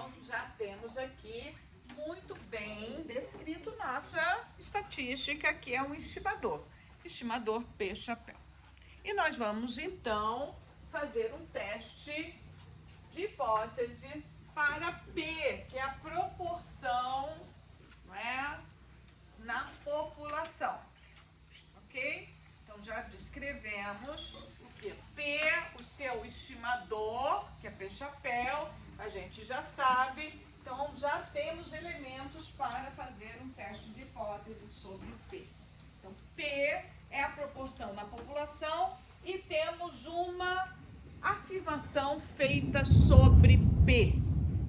Então, já temos aqui muito bem descrito nossa estatística, que é um estimador. Estimador P-chapéu. E nós vamos, então, fazer um teste de hipóteses para P, que é a proporção, não é, na população. Ok? Então, já descrevemos o que? P, o seu estimador, que é P-chapéu, a gente já sabe. Então, já temos elementos para fazer um teste de hipótese sobre P. Então, P é a proporção na população e temos uma afirmação feita sobre P.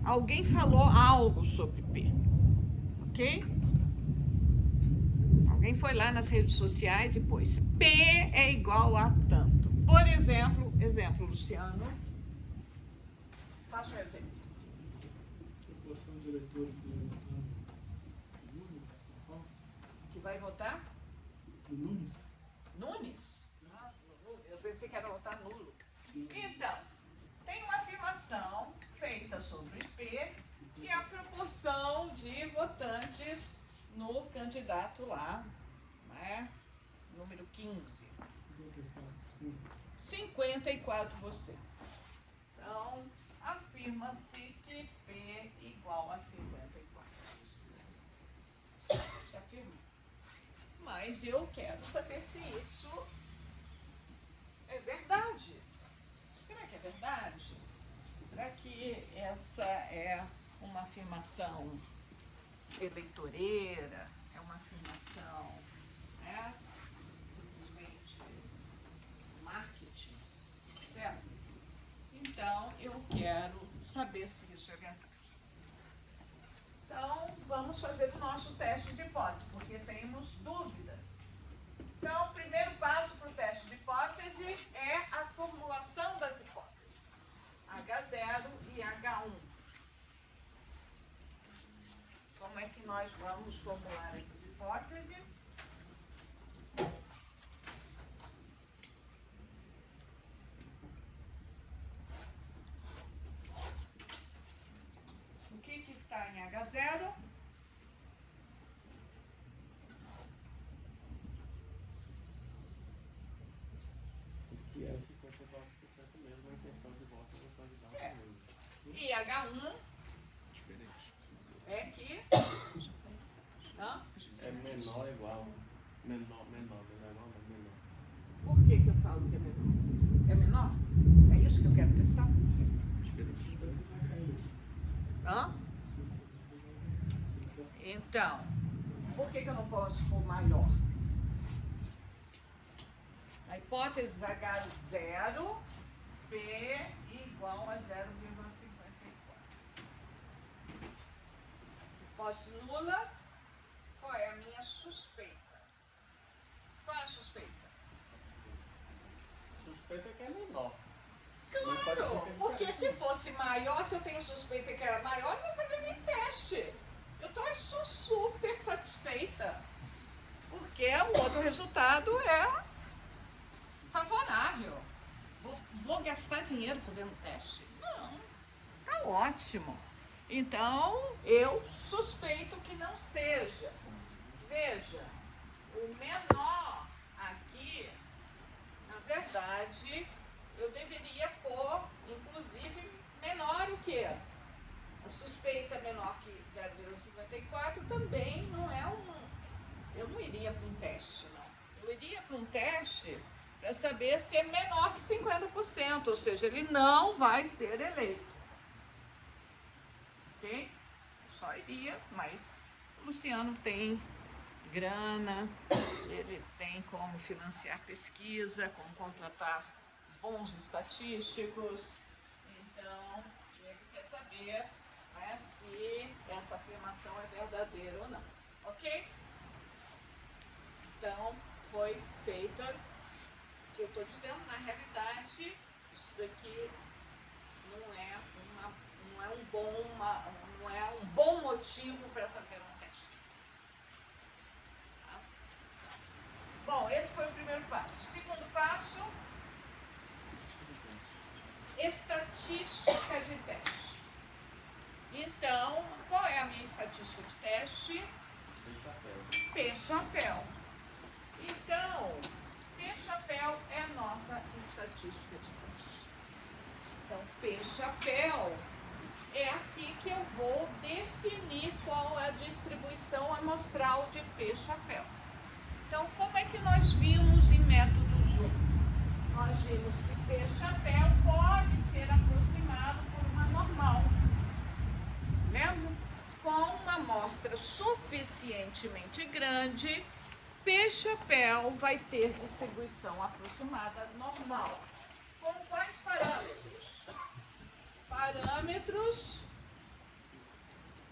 Alguém falou algo sobre P, ok? Alguém foi lá nas redes sociais e pôs P é igual a tanto. Por exemplo, Luciano. Faça um exemplo. População de eleitores que vai votar no Nunes, São Paulo. Que vai votar? No Nunes? Nunes? Ah, eu pensei que era votar nulo. Então, tem uma afirmação feita sobre P, que é a proporção de votantes no candidato lá, né? Número 15. 54%. Então, afirma-se que P igual a 54%. Se afirma. Mas eu quero saber se isso é verdade. Será que é verdade? Será que essa é uma afirmação eleitoreira? É uma afirmação, né, simplesmente marketing, certo? Então, eu quero saber se isso é verdade. Então, vamos fazer o nosso teste de hipótese, porque temos dúvidas. Então, o primeiro passo para o teste de hipótese é a formulação das hipóteses. H0 e H1. Como é que nós vamos formular essas hipóteses? O que está em H0? Que é 54% mesmo a intenção de voto do candidato mesmo. E H1 Diferente. é que... Hã? É menor ou igual. Menor, não é igual, mas menor. Por que eu falo que é menor? É menor? É isso que eu quero testar? Diferente. Você vai ganhar isso. Hã? Você vai ganhar isso. Não posso- Então, por que eu não posso pôr maior? A hipótese H0, P igual a 0,54. Hipótese nula, qual é a minha suspeita? Qual é a suspeita? Suspeita que é menor. Não pode ser Claro, que é porque diferente. se fosse maior, se eu tenho suspeita que era maior, eu não vou fazer nem teste. Eu estou super satisfeita, porque o outro resultado é favorável. Vou gastar dinheiro fazendo teste? Não, tá ótimo. Então, eu suspeito que não seja. Veja, o menor aqui, na verdade, eu deveria pôr, inclusive, menor o quê? A suspeita menor que 0,54 também não é um... Eu não iria para um teste, não. Eu iria para um teste para saber se é menor que 50%, ou seja, ele não vai ser eleito. Ok? Só iria, mas o Luciano tem grana, ele tem como financiar pesquisa, como contratar bons estatísticos, então ele quer saber, né, se essa afirmação é verdadeira ou não, ok? Então, foi feita, o que eu estou dizendo, na realidade, isso daqui não é um bom motivo para fazer um teste. Tá? Bom, esse foi o primeiro passo. O segundo passo, estatística de teste. Então, qual é a minha estatística de teste? P-chapéu. Então, P-chapéu é a nossa estatística de teste. Então, P-chapéu é aqui que eu vou definir qual é a distribuição amostral de P-chapéu. Então, como é que nós vimos em método Zoom? Nós vimos que P-chapéu pode ser aproximado por uma normal. Lembra? Com uma amostra suficientemente grande, P-chapéu vai ter distribuição aproximada normal. Com quais parâmetros? Parâmetros,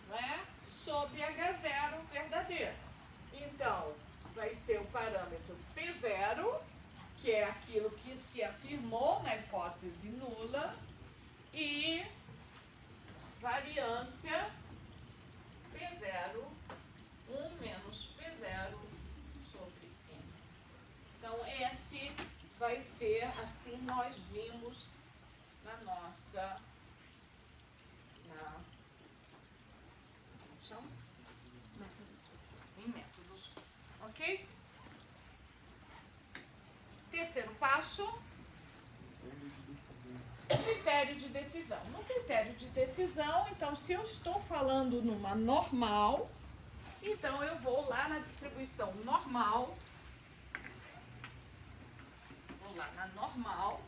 né, sobre H0 verdadeiro. Então, vai ser o parâmetro P0, que é aquilo que se afirmou na hipótese nula, e variância P0, 1 menos P0 sobre N. Então, esse vai ser, assim nós vimos na nossa, como chama? Em métodos, ok? Terceiro passo, critério de decisão. No critério de decisão, então, se eu estou falando numa normal, então eu vou lá na distribuição normal, vou lá na normal.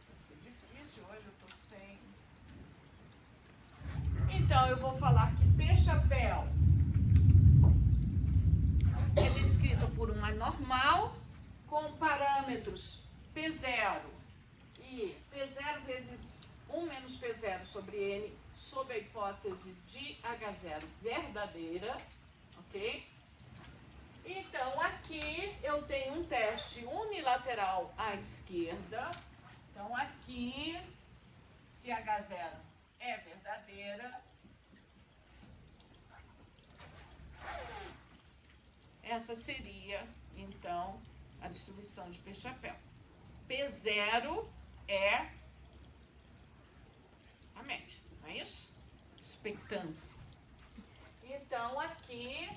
Vai ser difícil hoje, eu estou sem. Então, eu vou falar que P-chapéu é descrito por uma normal com parâmetros P0 e P0 vezes 1 menos P0 sobre N, sob a hipótese de H0 verdadeira, ok? Então, aqui eu tenho um teste unilateral à esquerda. Então, aqui, se H0 é verdadeira, essa seria, então, a distribuição de P-chapéu. P0 é a média, não é isso? Expectância. Então, aqui,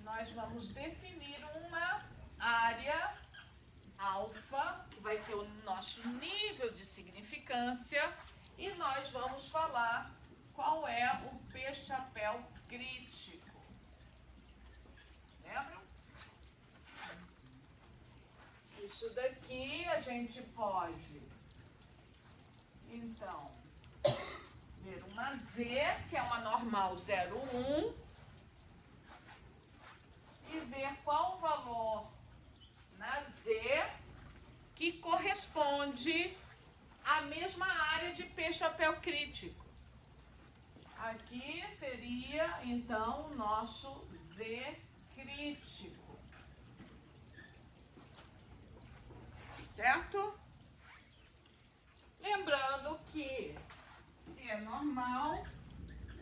nós vamos definir uma área alfa, que vai ser o nosso nível de significância, e nós vamos falar qual é o P-chapéu crítico. Lembram? Isso daqui a gente pode, então, ver uma Z, que é uma normal 0,1, e ver qual o valor na Z que corresponde à mesma área de P-chapéu crítico. Aqui seria, então, o nosso Z crítico. Certo? Lembrando que, se é normal,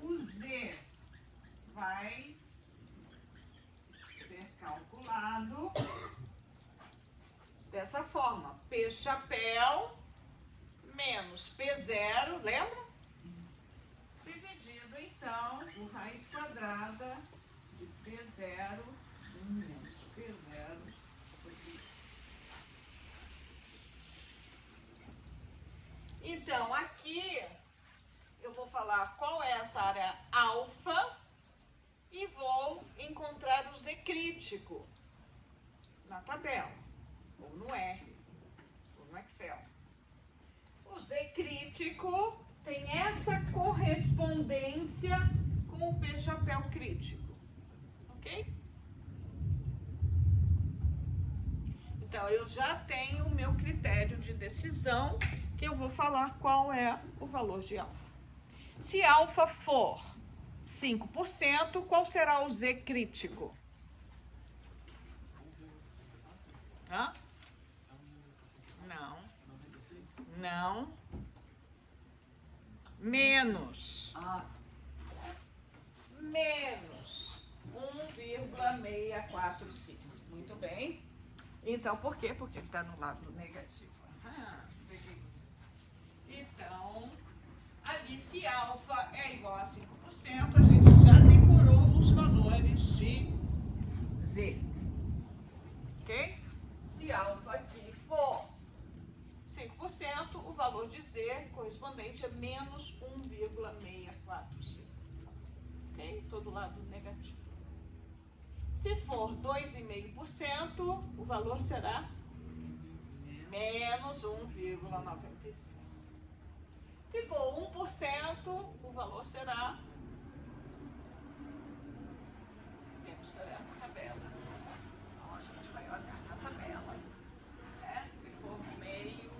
o Z vai ser calculado dessa forma. P-chapéu menos P0, lembra? Dividido, então, por raiz quadrada de P0 menos P0. Então, aqui eu vou falar qual é essa área alfa e vou encontrar o Z crítico na tabela, ou no R, ou no Excel. O Z crítico tem essa correspondência com o P-chapéu crítico, ok? Então, eu já tenho o meu critério de decisão, que eu vou falar qual é o valor de alfa. Se alfa for 5%, qual será o Z crítico? Hã? Não. Não. Menos. Menos 1,645. Muito bem. Então, por quê? Porque está no lado negativo. Peguei vocês. Então, ali se alfa é igual a 5%, a gente já decorou os valores de Z. Ok? Se alfa aqui for 5%, o valor de Z correspondente é menos 1,645. Ok? Todo lado negativo. Se for 2,5%, o valor será menos 1,96. Se for 1%, o valor será... Temos que olhar na tabela. Então, a gente vai olhar na tabela. Né? Se for meio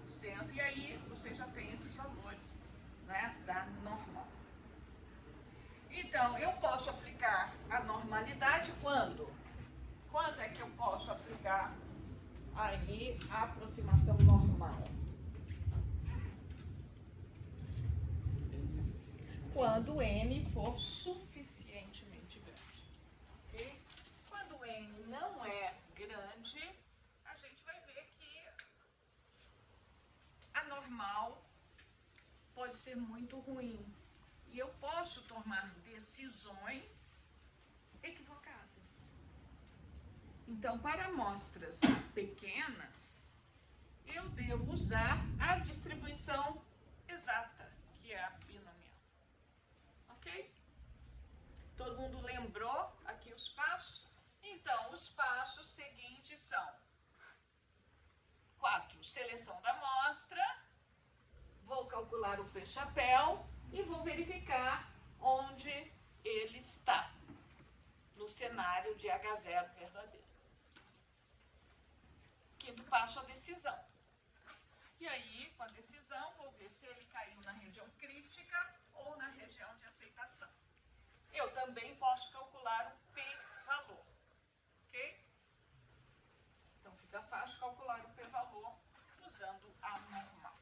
por cento, e aí você já tem esses valores, né, da normal. Então, eu posso aplicar a normalidade quando? Quando é que eu posso aplicar aí a aproximação normal? Quando N for suficientemente grande. Okay? Quando N não é grande, a gente vai ver que a normal pode ser muito ruim. E eu posso tomar decisões equivocadas. Então, para amostras pequenas, eu devo usar a distribuição exata, que é a binomial. Ok? Todo mundo lembrou aqui os passos? Então, os passos seguintes são 4. Seleção da amostra. Vou calcular o P-chapéu e vou verificar onde ele está no cenário de H0 verdadeiro. Quinto passo, a decisão. E aí, com a decisão, vou ver se ele caiu na região crítica ou na região de aceitação. Eu também posso calcular o p-valor, ok? Então, fica fácil calcular o p-valor usando a normal.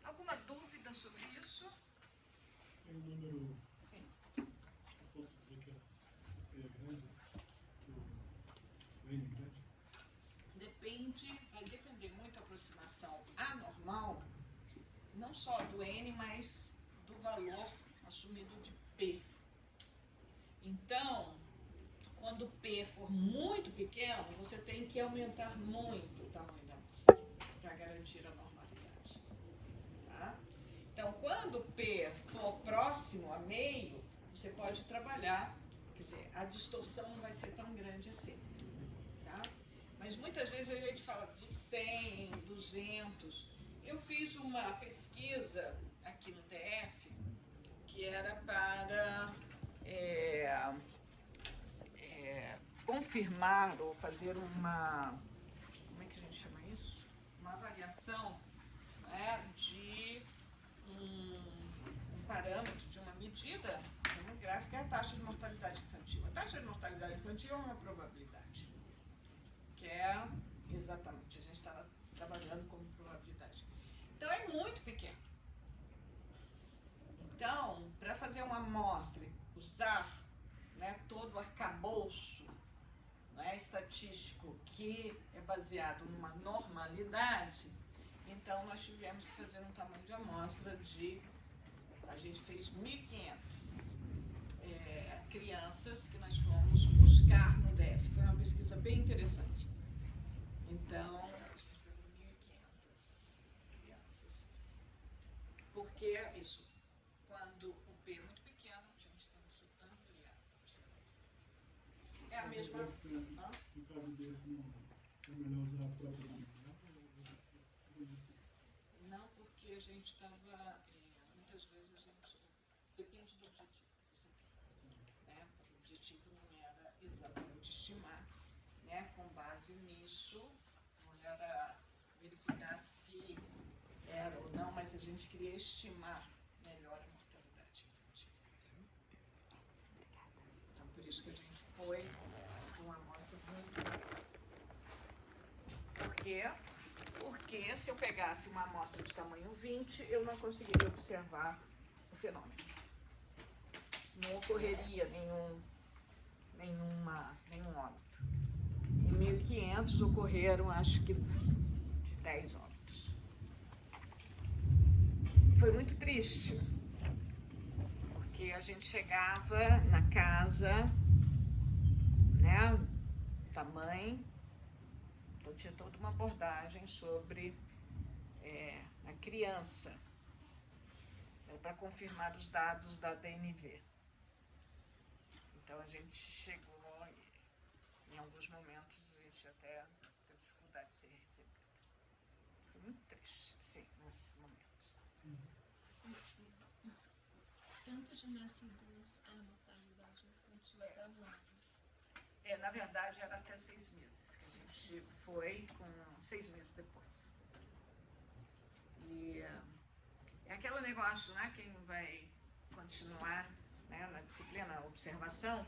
Alguma dúvida sobre isso? Tem um número, Sim. eu posso dizer que é grande, que o N é grande? Vai depender muito da aproximação anormal, não só do N, mas do valor assumido de P. Então, quando P for muito pequeno, você tem que aumentar muito o tamanho da amostra para garantir a normalidade. Tá? Então, quando P for próximo a meio, você pode trabalhar, quer dizer, a distorção não vai ser tão grande assim. Tá? Mas muitas vezes a gente fala de 100, 200. Eu fiz uma pesquisa aqui no DF que era para confirmar ou fazer uma, como é que a gente chama isso? Uma avaliação, né, de um parâmetro, de uma medida demográfica, é a taxa de mortalidade infantil. A taxa de mortalidade infantil é uma probabilidade, que é exatamente, a gente estava trabalhando como probabilidade. Então, é muito pequeno. Então, para fazer uma amostra, usar, né, todo o arcabouço, né, estatístico que é baseado numa normalidade, então nós tivemos que fazer um tamanho de amostra de, a gente fez 1.500 crianças que nós fomos buscar no DF. Foi uma pesquisa bem interessante. Então, a gente pegou 1.500 crianças. Porque isso, quando o P é muito pequeno, a gente tem que ampliar a observação. É a mesma... No caso desse, não é melhor usar a própria binomial ou usar a binomial? Não, porque a gente estava, muitas vezes a gente depende do objetivo que você tem. Né? O objetivo não era exatamente estimar, né? Com base nisso, não era verificar se era ou não, mas a gente queria estimar melhor a mortalidade infantil. Então, por isso que a gente foi com uma amostra muito... Por quê? Porque se eu pegasse uma amostra de tamanho 20, eu não conseguiria observar o fenômeno. Não ocorreria nenhum óbito. Em 1.500 ocorreram, acho que, 10 óbitos. Foi muito triste, porque a gente chegava na casa, né, da mãe, então tinha toda uma abordagem sobre a criança, para confirmar os dados da DNV. Então a gente chegou, em alguns momentos a gente até teve dificuldade de ser recebido. Foi muito triste, sim, nesses momentos. Tanto de nascidos, a mortalidade infantil é até Na verdade era até 6 meses que a gente foi, com 6 meses depois. E é aquele negócio, né? Quem vai continuar, né, na disciplina observação,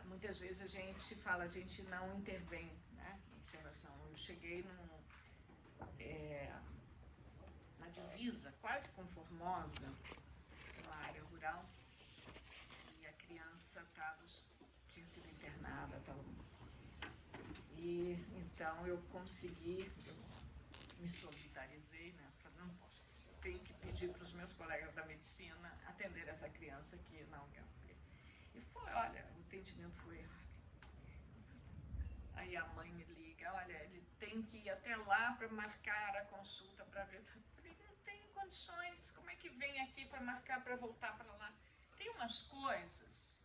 muitas vezes a gente fala, a gente não intervém, né, na observação. Eu cheguei na divisa, quase com Formosa, na área rural, e a criança tinha sido internada, e então eu consegui, me solidarizei, né? Falei, não posso, eu tenho que pedir para os meus colegas da medicina atender essa criança aqui na UNGAP. E foi, olha, o atendimento foi. Aí a mãe me liga, olha, ele tem que ir até lá para marcar a consulta para ver. Eu falei, não tem condições, como é que vem aqui para marcar para voltar para lá? Tem umas coisas,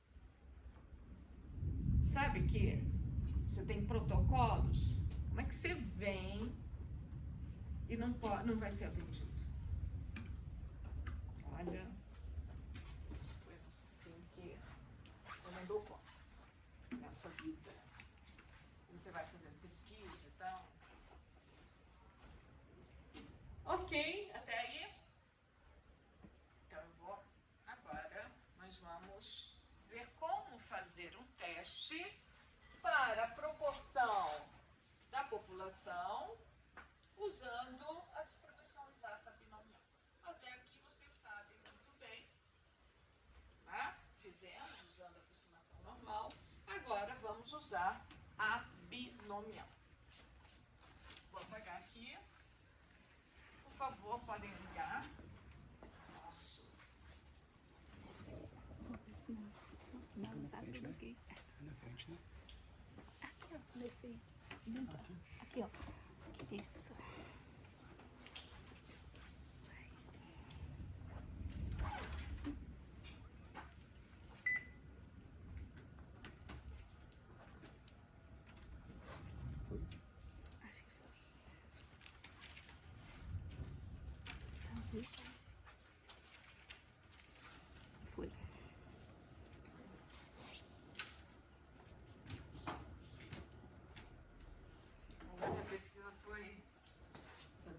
sabe, que você tem protocolos, como é que você vem e não vai ser atendido? Olha, as coisas assim que eu não dou conta nessa vida. Você vai fazer pesquisa e tal. Ok, até aí. Então eu vou. Agora nós vamos ver como fazer um teste para a proporção da população usando a distribuição exata binomial. Até aqui vocês sabem muito bem, né? Fizemos usando a aproximação normal. Agora vamos usar a binomial. Vou apagar aqui. Por favor, podem ligar. Nosso. Não sabe tudo aqui. Na frente, né? Aqui, ó, nesse. Aqui, ó. Isso. Acho que foi. Talvez. Foi. Essa pesquisa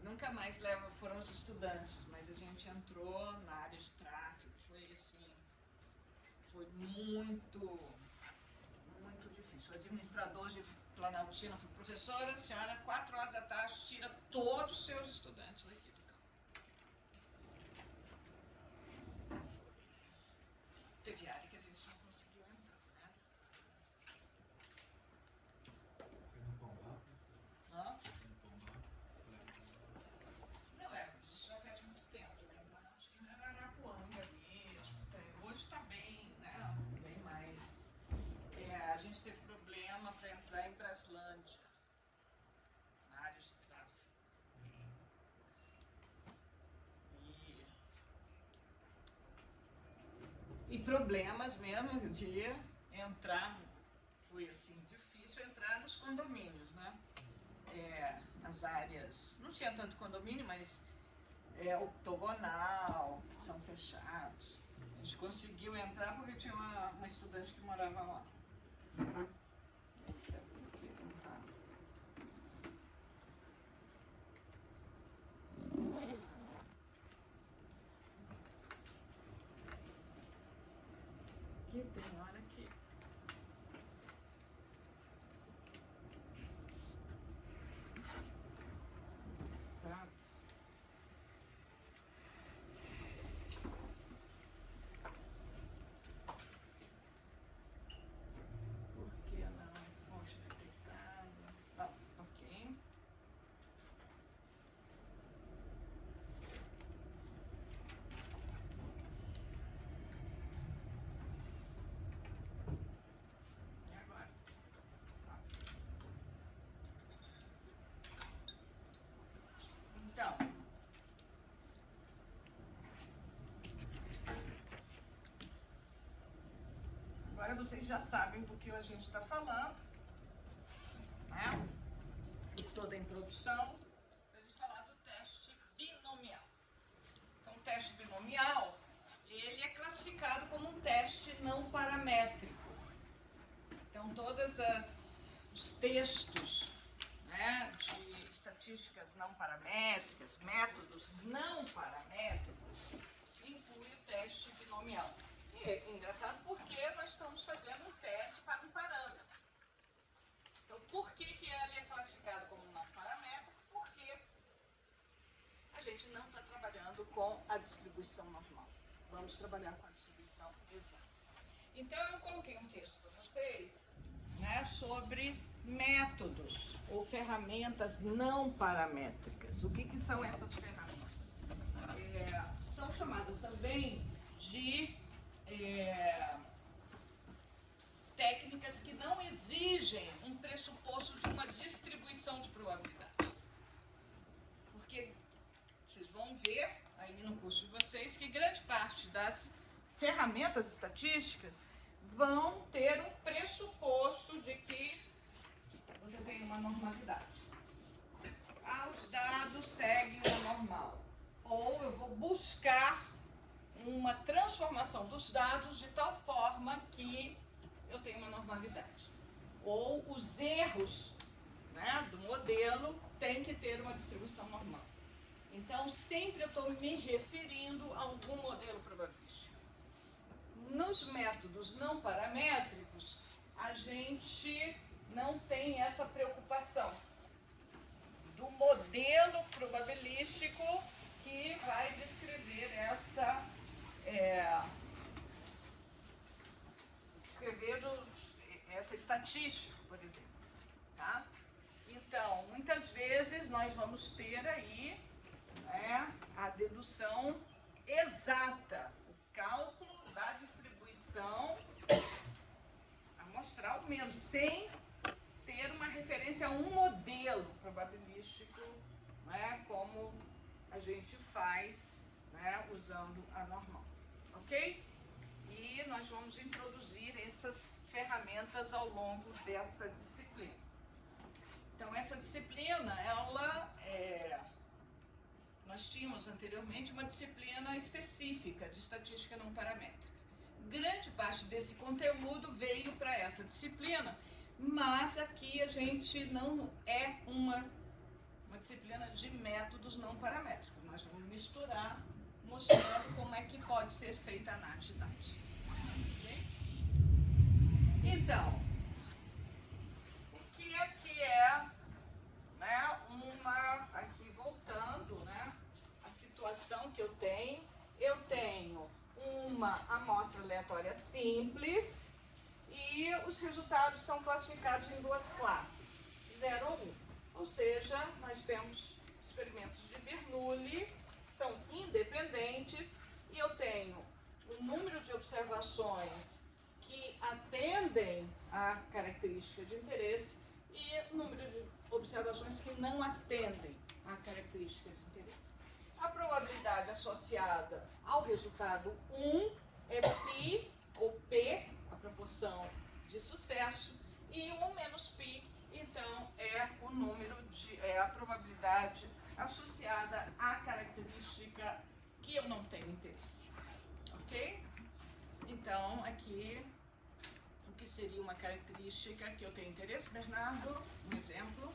nunca mais foram os estudantes, mas a gente entrou na área de tráfego, foi assim, foi muito difícil. O administrador de Planaltina falou, professora, a senhora, 4 horas da tarde, tira todos os seus estudantes daqui do campo. Teve área que a gente não conseguiu entrar, né? Foi no Pombal, Hã? foi no Pombal. Não, isso já faz muito tempo, né? Acho que era Arapuanga mesmo. Hoje está bem, né? Bem mais. A gente teve problema para entrar em Braslândia, na área de tráfego. E problemas mesmo de entrar, foi assim, difícil entrar nos condomínios, né? Nas áreas, não tinha tanto condomínio, mas octogonal, que são fechados. A gente conseguiu entrar porque tinha uma estudante que morava lá. Aqui tem hora que... Exato. Por que não? Fonte detectada. Ah, ok. agora vocês já sabem do que a gente está falando, né? Fiz toda a introdução para a gente falar do teste binomial. Então, o teste binomial, ele é classificado como um teste não paramétrico. Então, todos os textos, né, de estatísticas não paramétricas, métodos não paramétricos, inclui o teste binomial. E é engraçado porque nós estamos fazendo um teste para um parâmetro. Então, por que ele é classificado como não paramétrico? Porque a gente não está trabalhando com a distribuição normal. Vamos trabalhar com a distribuição exata. Então, eu coloquei um texto para vocês, né, sobre métodos ou ferramentas não paramétricas. O que são essas ferramentas? São chamadas também de técnicas que não exigem um pressuposto de uma distribuição de probabilidade. Porque vocês vão ver aí no curso de vocês que grande parte das ferramentas estatísticas vão ter um pressuposto de que você tem uma normalidade. Os dados seguem o normal. Ou eu vou buscar uma transformação dos dados de tal forma que eu tenho uma normalidade. Ou os erros, né, do modelo têm que ter uma distribuição normal. Então, sempre eu estou me referindo a algum modelo probabilístico. Nos métodos não paramétricos, a gente não tem essa preocupação do modelo probabilístico que vai descrever essa estatística, por exemplo. Tá? Então, muitas vezes nós vamos ter aí, né, a dedução exata, o cálculo da distribuição amostral mesmo, sem ter uma referência a um modelo probabilístico, né, como a gente faz, né, usando a normal, ok? E nós vamos introduzir essas ferramentas ao longo dessa disciplina. Então, essa disciplina, nós tínhamos anteriormente uma disciplina específica de estatística não paramétrica. Grande parte desse conteúdo veio para essa disciplina, mas aqui a gente não é uma disciplina de métodos não paramétricos. Nós vamos misturar, mostrando como é que pode ser feita a análise de dados. Okay? Então, o que é, né, aqui voltando, né, a situação que eu tenho uma amostra aleatória simples e os resultados são classificados em duas classes, 0 ou 1. Ou seja, nós temos experimentos de Bernoulli, são independentes, e eu tenho o número de observações que atendem à característica de interesse e o número de observações que não atendem à característica de interesse. A probabilidade associada ao resultado 1 é π, ou P, a proporção de sucesso, e 1 menos π, então, é a probabilidade associada à característica que eu não tenho interesse. Ok? Então, aqui, o que seria uma característica que eu tenho interesse, Bernardo? Um exemplo.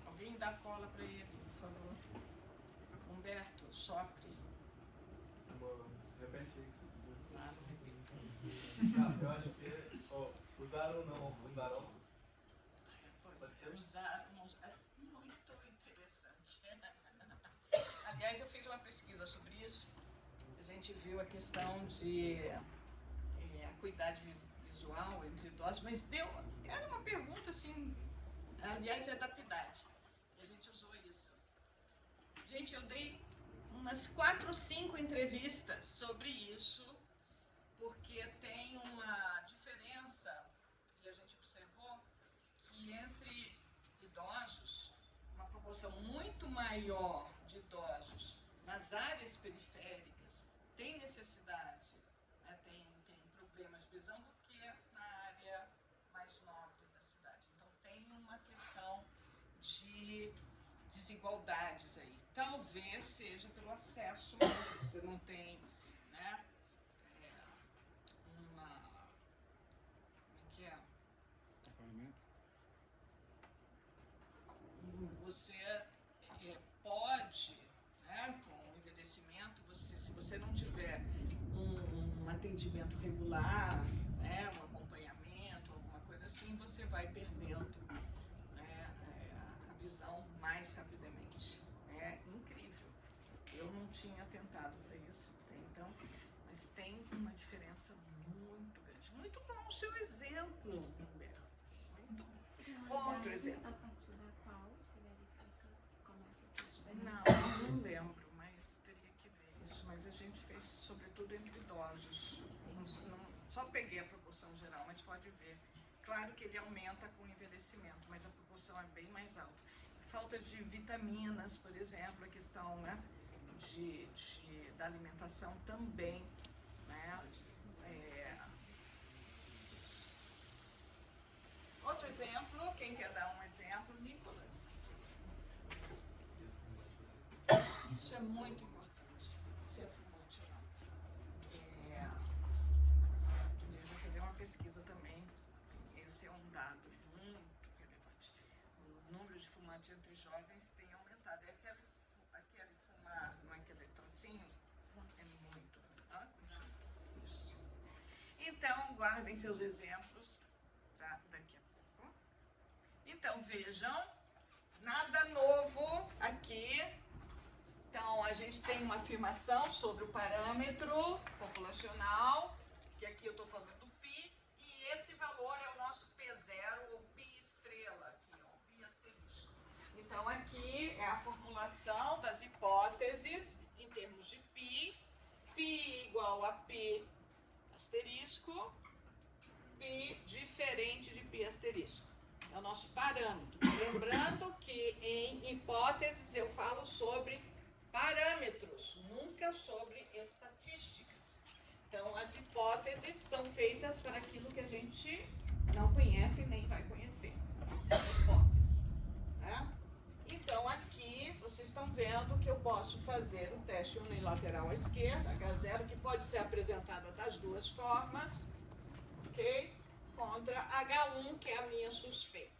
Alguém dá cola para ele, por favor. Humberto, sopre. Repete aí que você pediu. Ah, não repito. Eu acho que usaram não, usaram. Pode ser usado, muito interessante. Aliás, eu fiz uma pesquisa sobre isso. A gente viu a questão de acuidade visual entre idosos, mas era uma pergunta assim, aliás, é da PIDAD. E a gente usou isso. Gente, eu dei umas 4 ou 5 entrevistas sobre isso, porque tem uma diferença, e a que entre idosos, uma proporção muito maior de idosos nas áreas periféricas tem necessidade, né, tem problemas de visão do que na área mais nobre da cidade. Então tem uma questão de desigualdades aí. Talvez seja pelo acesso, você não tem, né, uma, como é que é? Acolhimento? Você pode, né, com o envelhecimento, se você não tiver um atendimento regular, né, um acompanhamento, alguma coisa assim, você vai perdendo, né, a visão mais rapidamente. É incrível. Eu não tinha atentado para isso até então, mas tem uma diferença muito grande. Muito bom o seu exemplo, Humberto. Muito bom. Outro exemplo. A partir da qual você verifica que começa essa diferença? Não lembro, mas teria que ver isso. Mas a gente fez sobretudo entre idosos. Só peguei a proporção geral, mas pode ver. Claro que ele aumenta com o envelhecimento, mas a proporção é bem mais alta. Falta de vitaminas, por exemplo, a questão, né, da alimentação também, né? Outro exemplo, quem quer dar um exemplo? Nicolas. Isso é muito importante, ser fumante ou não. Eu vou fazer uma pesquisa também, esse é um dado muito relevante. O número de fumantes entre jovens tem aumentado. É aquele fumar, não é aquele trocinho? É muito. Isso. Então, guardem seus exemplos para daqui a pouco. Então, vejam, nada novo aqui. Então, a gente tem uma afirmação sobre o parâmetro populacional, que aqui eu estou falando do π, e esse valor é o nosso P0, ou π estrela, aqui, ó, π asterisco. Então, aqui é a formulação das hipóteses em termos de π, π igual a π asterisco, π diferente de π asterisco. É o nosso parâmetro. Lembrando que em hipóteses eu falo sobre parâmetros, nunca sobre estatísticas. Então, as hipóteses são feitas para aquilo que a gente não conhece nem vai conhecer. Hipóteses, né? Então, aqui vocês estão vendo que eu posso fazer um teste unilateral à esquerda, H0, que pode ser apresentada das duas formas, ok? Contra H1, que é a minha suspeita.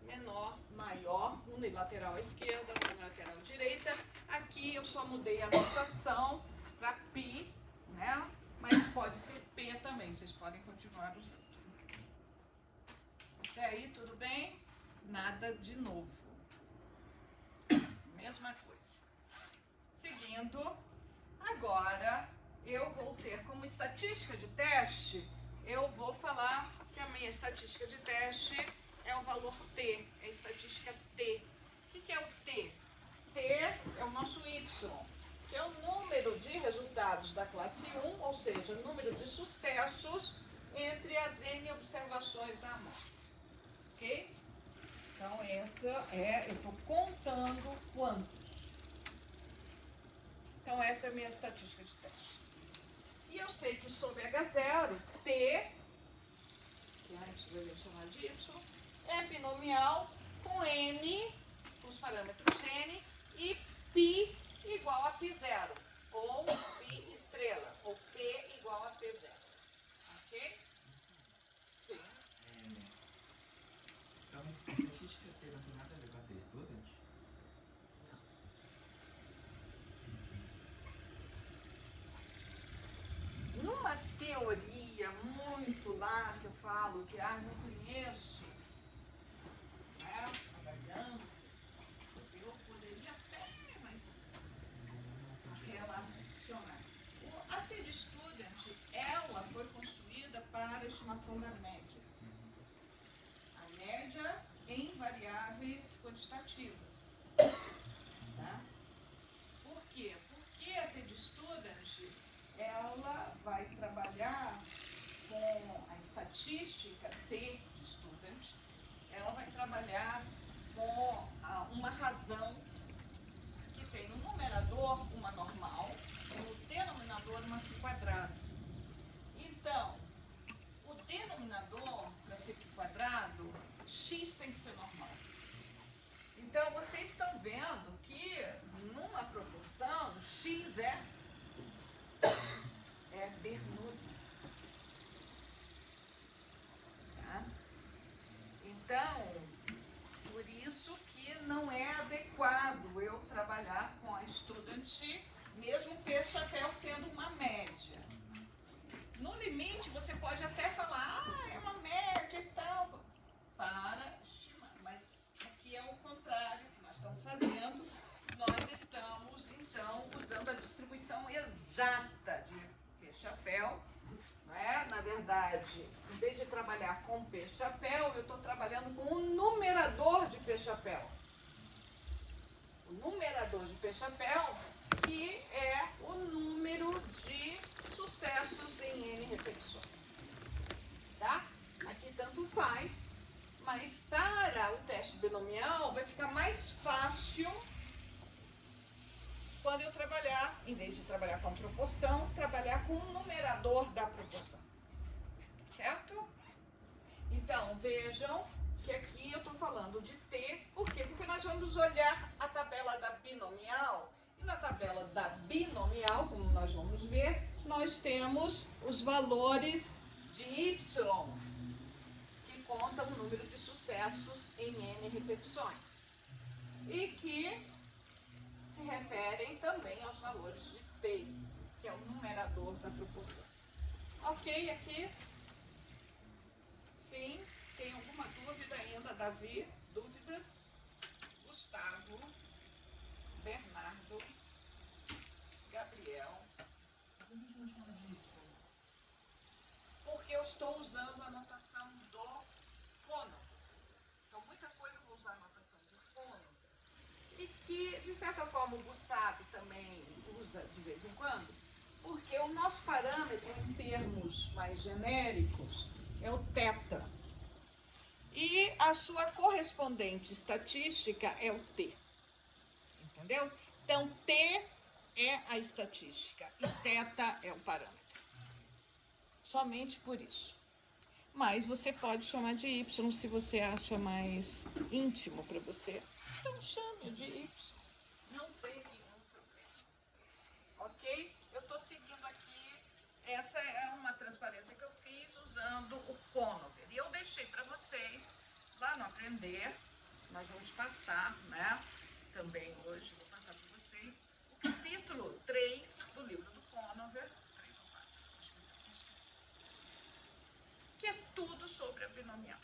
Menor, maior, unilateral à esquerda, unilateral à direita. Aqui eu só mudei a notação para π, né? Mas pode ser P também, vocês podem continuar usando. Até aí, tudo bem? Nada de novo. Mesma coisa. Seguindo, agora eu vou ter como estatística de teste, eu vou falar que a minha estatística de teste é o valor T, é a estatística T. O que é o T? T é o nosso Y, que é o número de resultados da classe 1, ou seja, o número de sucessos entre as N observações da amostra. Ok? Então, eu estou contando quantos. Então, essa é a minha estatística de teste. E eu sei que sobre H0, T, que antes eu ia chamar de Y, é binomial com N, os parâmetros N, e π igual a π0, ou π estrela, ou P igual a P0. Ok? Sim. Então, a estatística T não tem nada a ver com a T-Student? Numa teoria muito lá que eu falo que não conheço, né, a variância, eu poderia até mas relacionar. A T-Student, ela foi construída para a estimação da média. A média em variáveis quantitativas. Tá? Por quê? Porque a T-Student, ela vai trabalhar com a estatística T de student, trabalhar com uma razão que tem no numerador uma normal e no denominador uma quadrado. Então, o denominador para ser quadrado, x tem que ser normal. Então, vocês estão vendo que numa proporção, x é Bernoulli. Tá? Então, por isso que não é adequado eu trabalhar com a estudante, mesmo P-chapéu sendo uma média. No limite, você pode até falar, é uma média e tal, para estimar. Mas aqui é o contrário que nós estamos fazendo. Nós estamos, então, usando a distribuição exata de P-chapéu. Não é? Na verdade, em vez de trabalhar com P-chapéu, eu estou trabalhando com o numerador de P-chapéu. O numerador de P-chapéu, que é o número de sucessos em N repetições. Tá? Aqui tanto faz, mas para o teste binomial vai ficar mais fácil quando eu trabalhar, em vez de trabalhar com proporção, trabalhar com o numerador da proporção. Certo? Então, vejam que aqui eu estou falando de T, por quê? Porque nós vamos olhar a tabela da binomial, e na tabela da binomial, como nós vamos ver, nós temos os valores de Y, que contam o número de sucessos em N repetições. E que se referem também aos valores de T, que é o numerador da proporção. Ok, aqui? Sim? Tem alguma dúvida ainda, Davi? Dúvidas? Gustavo, Bernardo, Gabriel. Porque eu estou usando a notação do Conover. Então, muita coisa eu vou usar a notação do Conover. E que, de certa forma, o Bussab também usa de vez em quando, porque o nosso parâmetro, em termos mais genéricos, é o θ. E a sua correspondente estatística é o T. Entendeu? Então, T é a estatística e θ é o parâmetro. Somente por isso. Mas você pode chamar de Y se você acha mais íntimo para você. Então, chame de Y. Não tem nenhum problema. Ok? Eu estou seguindo aqui. Essa é uma transparência que eu fiz usando o Conover. E eu deixei para vocês, lá no Aprender, nós vamos passar, né? Também hoje, vou passar para vocês, o capítulo 3 do livro do Conover, 3 ou 4, que é tudo sobre a binomial.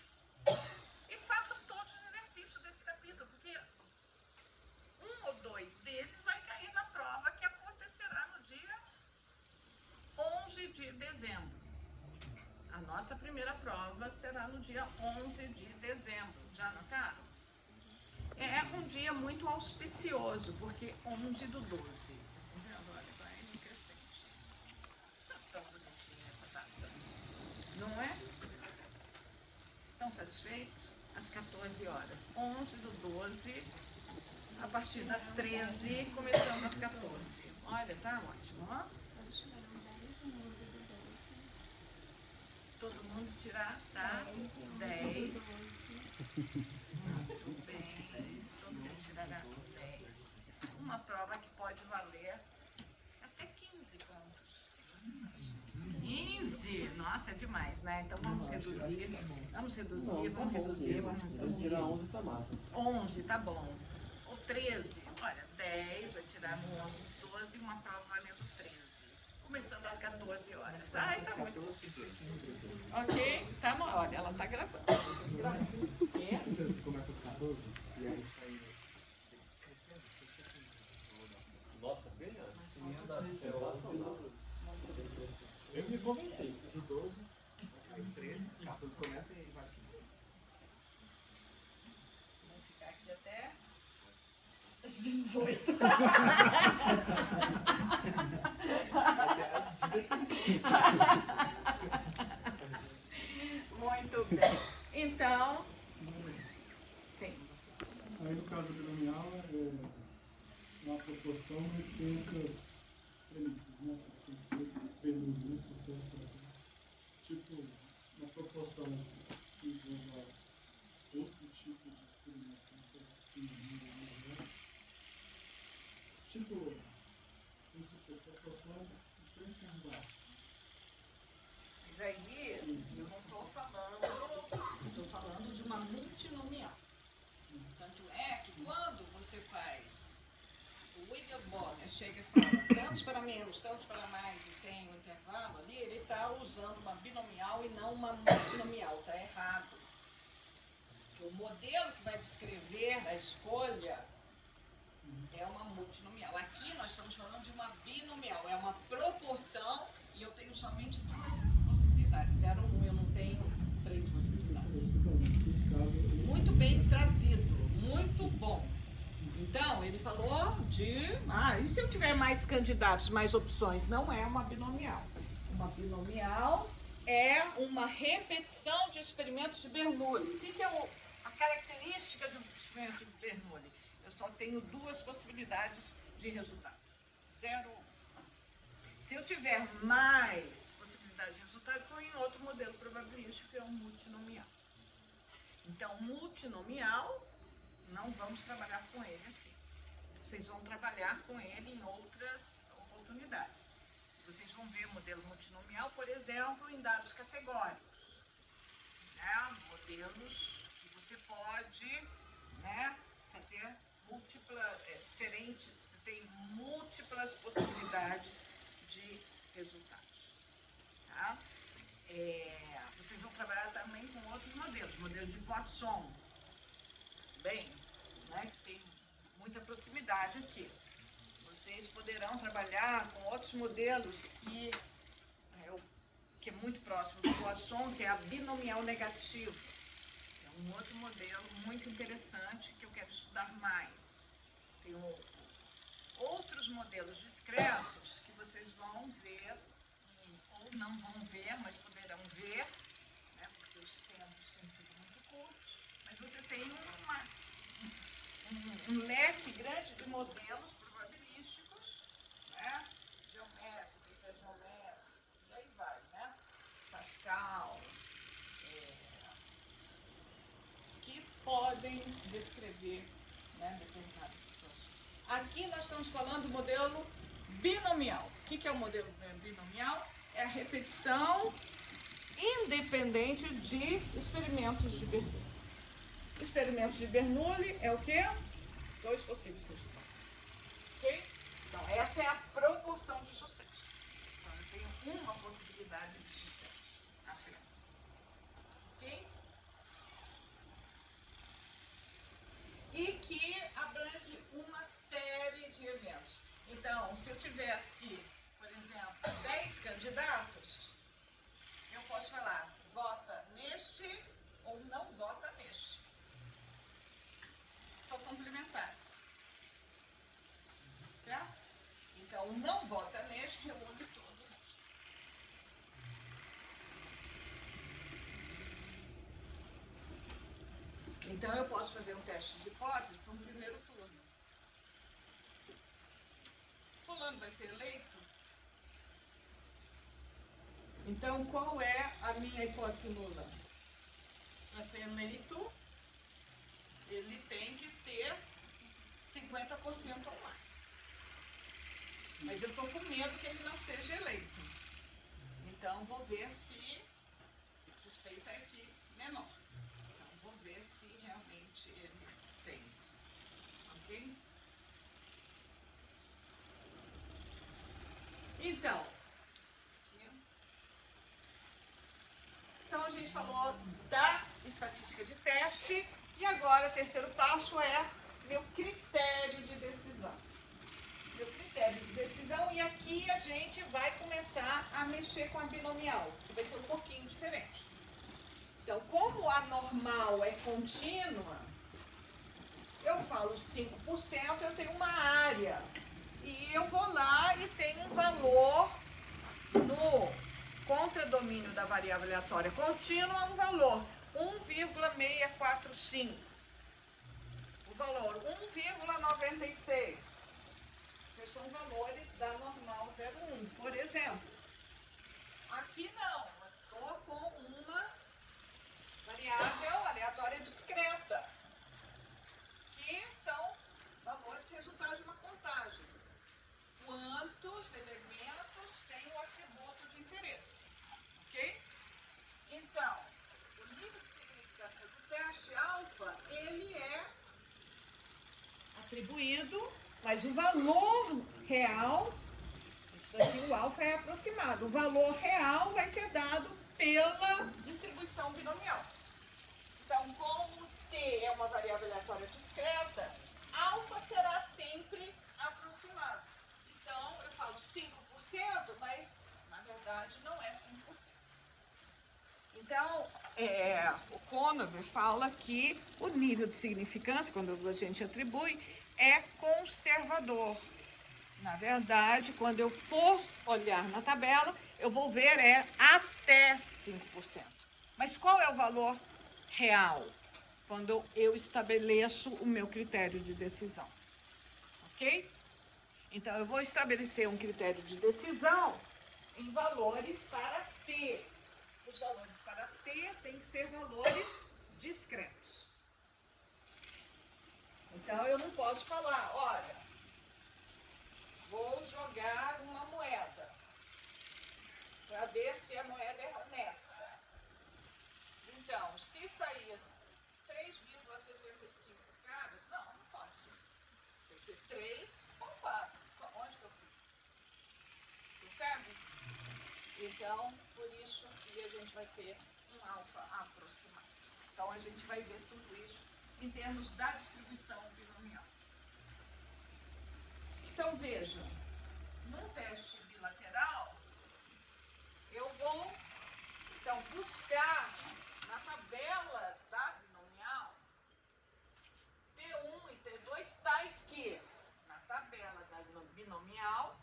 E façam todos os exercícios desse capítulo, porque um ou dois deles vai cair na prova que acontecerá no dia 11 de dezembro. A nossa primeira prova será no dia 11 de dezembro. Já anotaram? É um dia muito auspicioso, porque 11 do 12. Vocês estão vendo? Olha, vai em crescente. Não tão bonitinha essa data. Não é? Estão satisfeitos? Às 14 horas. 11 do 12, a partir das 13, começando às 14. Olha, tá ótimo, ó. Todos tiraram 10 e 11 do 12. Todo mundo tirar, tá? 10. Muito bem. Todo mundo tirará 10. Uma prova que pode valer até 15 pontos. 15? Nossa, é demais, né? Então vamos reduzir. Vamos reduzir, vamos reduzir. Vamos tirar 11 tá massa. 11, tá bom. Ou 13. Olha, 10, vai tirar no 11, 12 e uma prova valendo 13. Começando às 14 horas. Ai, tá muito. Ok? Tá bom. Olha, ela tá gravando. Você começa às 14 e aí vai crescendo, Nossa, bem antes. Sensacional. Eu me convenci. De 12, aí 13, 14 começa e vai. Vamos ficar aqui até às 18. Até às 16. Muito bem. Então, têm essas premissas, né? Você tem que ser peludo, né? Sucesso para Deus. Tipo, na proporção que usava outro tipo de experimento, como se fosse assim, né? Tipo, vamos supor, proporção de 3 candidatos. Mas aí, eu não estou falando de uma multinomial. Tanto é que quando você faz, o William Bonner chega e fala tantos para menos, tantos para mais, e tem um intervalo ali, ele está usando uma binomial e não uma multinomial, está errado. Porque o modelo que vai descrever a escolha é uma multinomial. Aqui nós estamos falando de uma binomial, é uma proporção e eu tenho somente 2 possibilidades, 0 ou 1, eu não tenho 3 possibilidades. Muito bem trazido, muito bom. Então, ele falou de... e se eu tiver mais candidatos, mais opções? Não é uma binomial. Uma binomial é uma repetição de experimentos de Bernoulli. O que é a característica do experimento de Bernoulli? Eu só tenho 2 possibilidades de resultado. 0 ou 1. Se eu tiver mais possibilidades de resultado, estou em outro modelo probabilístico, que é um multinomial. Então, multinomial, não vamos trabalhar com ele aqui. Vocês vão trabalhar com ele em outras oportunidades. Vocês vão ver modelo multinomial, por exemplo, em dados categóricos. Né? Modelos que você pode, né, fazer diferentes, você tem múltiplas possibilidades de resultados. Tá? Vocês vão trabalhar também com outros modelos de Poisson, bem, né, que tem muita proximidade aqui. Vocês poderão trabalhar com outros modelos que é muito próximo do Poisson, que é a binomial negativa. É um outro modelo muito interessante que eu quero estudar mais. Tem outros modelos discretos que vocês vão ver, ou não vão ver, mas poderão ver, né, porque os tempos têm sido muito curtos, mas você tem um leque grande de modelos probabilísticos, né, geométrico, hipergeométrico, e aí vai, né, Pascal, que podem descrever, né, determinadas situações. Aqui nós estamos falando do modelo binomial. O que é o modelo binomial? É a repetição independente de experimentos de Bernoulli. Experimentos de Bernoulli é o quê? 2 possíveis resultados. Ok? Então, essa é a proporção de sucesso. Então, eu tenho uma possibilidade de sucesso apenas. Ok? E que abrange uma série de eventos. Então, se eu tivesse, por exemplo, 10 candidatos, eu posso falar, vota neste ou não vota neste. São complementares. Certo? Então, não vota neste, reúne todo o resto. Então, eu posso fazer um teste de hipótese para um primeiro turno. Fulano vai ser eleito? Então, qual é a minha hipótese nula? Para ser eleito, ele tem que ter 50% ou mais. Mas eu estou com medo que ele não seja eleito. Então, vou ver se a suspeita é que menor. Então, vou ver se realmente ele tem. Ok? Então, a gente falou da estatística de teste e agora o terceiro passo é meu critério de decisão. Meu critério de decisão, e aqui a gente vai começar a mexer com a binomial, que vai ser um pouquinho diferente. Então, como a normal é contínua, eu falo 5%, eu tenho uma área. E eu vou lá e tenho um valor no contradomínio da variável aleatória contínua, um valor 1,645. O valor 1,96. Você são valores da normal 01. Por exemplo, aqui não, eu estou com uma variável aleatória discreta, que são valores resultados de uma contagem. Quantos elementos tem o atributo de interesse? Ok? Então, o nível de significância do teste alfa, ele é atribuído, mas o valor real, isso aqui o alfa é aproximado, o valor real vai ser dado pela distribuição binomial. Então, como T é uma variável aleatória discreta, alfa será sempre aproximado. Então, eu falo 5%, mas na verdade não é 5%. Então, o Conover fala que o nível de significância, quando a gente atribui, é conservador. Na verdade, quando eu for olhar na tabela, eu vou ver até 5%. Mas qual é o valor real quando eu estabeleço o meu critério de decisão? Ok? Então, eu vou estabelecer um critério de decisão em valores para T. Os valores para T têm que ser valores discretos. Então, eu não posso falar, olha, vou jogar uma moeda para ver se a moeda é honesta. Então, se sair 3,65 caras, não pode ser. Tem que ser 3 ou 4. Onde que eu fui? Percebe? Então, por isso que a gente vai ter um alfa aproximado. Então, a gente vai ver tudo isso em termos da distribuição binomial. Então, vejam, num teste bilateral, eu vou, então, buscar na tabela da binomial T1 e T2 tais que, na tabela da binomial,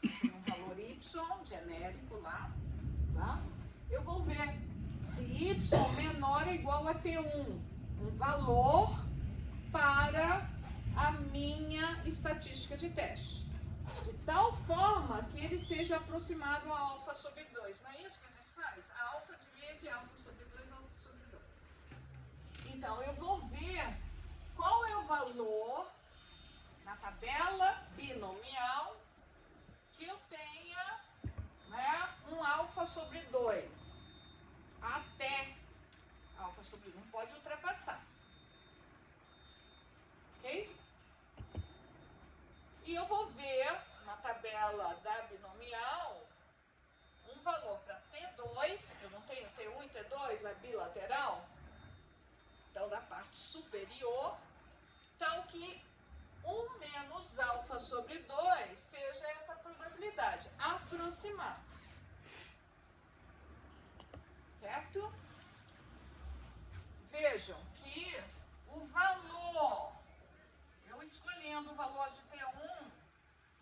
tem um valor y genérico lá, tá? Eu vou ver se y menor ou igual a T1, um valor para a minha estatística de teste, de tal forma que ele seja aproximado a alfa sobre 2. Não é isso que a gente faz? A alfa divide alfa sobre 2, alfa sobre 2. Então, eu vou ver qual é o valor na tabela binomial que eu tenha, né, um alfa sobre 2, até alfa sobre 1, não pode ultrapassar. Ok? E eu vou ver na tabela da binomial um valor para T2, eu não tenho T1 e T2, mas bilateral, então da parte superior, tal que 1 menos alfa sobre 2